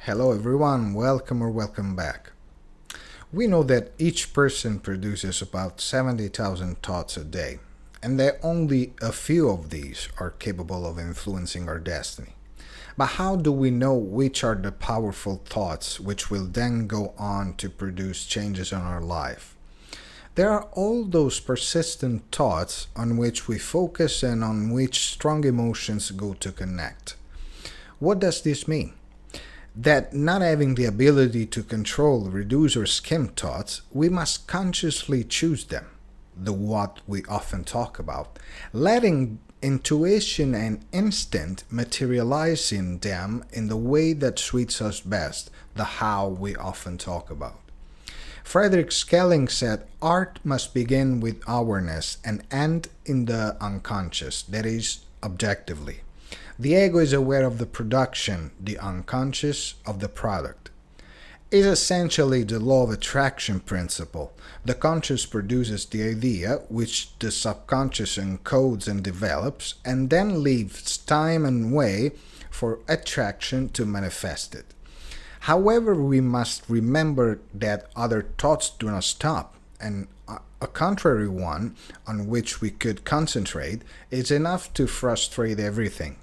Hello everyone, welcome or welcome back. We know that each person produces about 70,000 thoughts a day, and that only a few of these are capable of influencing our destiny. But how do we know which are the powerful thoughts which will then go on to produce changes in our life? There are all those persistent thoughts on which we focus and on which strong emotions go to connect. What does this mean? That not having the ability to control, reduce, or skim thoughts, we must consciously choose them, the what we often talk about, letting intuition and instinct materialize in them in the way that suits us best, the how we often talk about. Frederick Schelling said, art must begin with awareness and end in the unconscious, that is, objectively. The ego is aware of the production, the unconscious of the product. It is essentially the law of attraction principle. The conscious produces the idea, which the subconscious encodes and develops, and then leaves time and way for attraction to manifest it. However, we must remember that other thoughts do not stop, and a contrary one, on which we could concentrate, is enough to frustrate everything.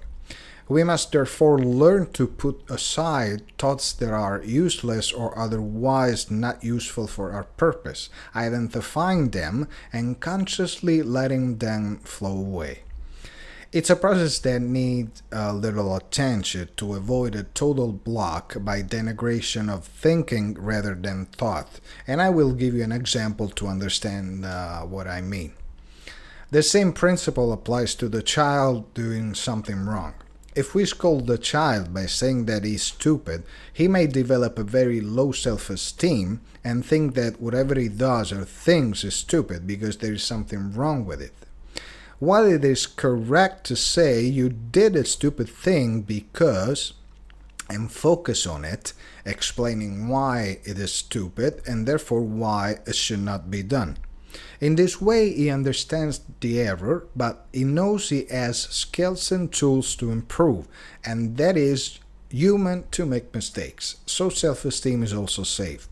We must therefore learn to put aside thoughts that are useless or otherwise not useful for our purpose, identifying them and consciously letting them flow away. It's a process that needs a little attention to avoid a total block by denigration of thinking rather than thought, and I will give you an example to understand what I mean. The same principle applies to the child doing something wrong. If we scold the child by saying that he's stupid, he may develop a very low self-esteem and think that whatever he does or thinks is stupid because there is something wrong with it. While it is correct to say you did a stupid thing because, and focus on it, explaining why it is stupid and therefore why it should not be done. In this way, he understands the error, but he knows he has skills and tools to improve, and that is human to make mistakes, so self-esteem is also saved.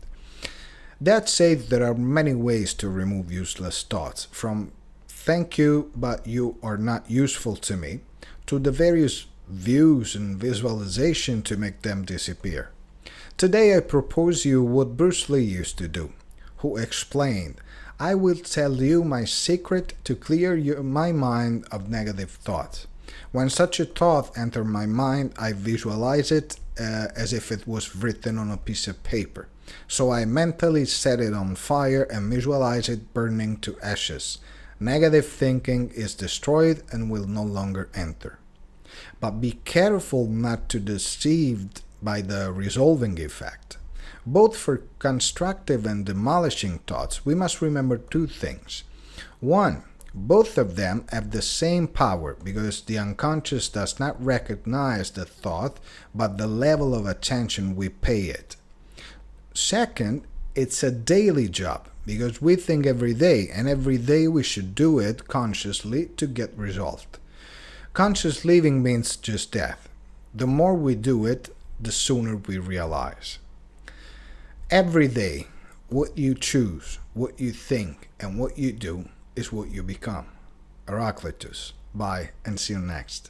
That said, there are many ways to remove useless thoughts, from thank you, but you are not useful to me, to the various views and visualization to make them disappear. Today I propose you what Bruce Lee used to do, who explained, I will tell you my secret to clear my mind of negative thoughts. When such a thought enters my mind, I visualize it as if it was written on a piece of paper. So I mentally set it on fire and visualize it burning to ashes. Negative thinking is destroyed and will no longer enter. But be careful not to be deceived by the resolving effect. Both for constructive and demolishing thoughts, we must remember two things. One, both of them have the same power because the unconscious does not recognize the thought, but the level of attention we pay it. Second, it's a daily job because we think every day, and every day we should do it consciously to get resolved. Conscious living means just that. The more we do it, the sooner we realize. Every day, what you choose, what you think, and what you do is what you become. Heraclitus. Bye, and see you next.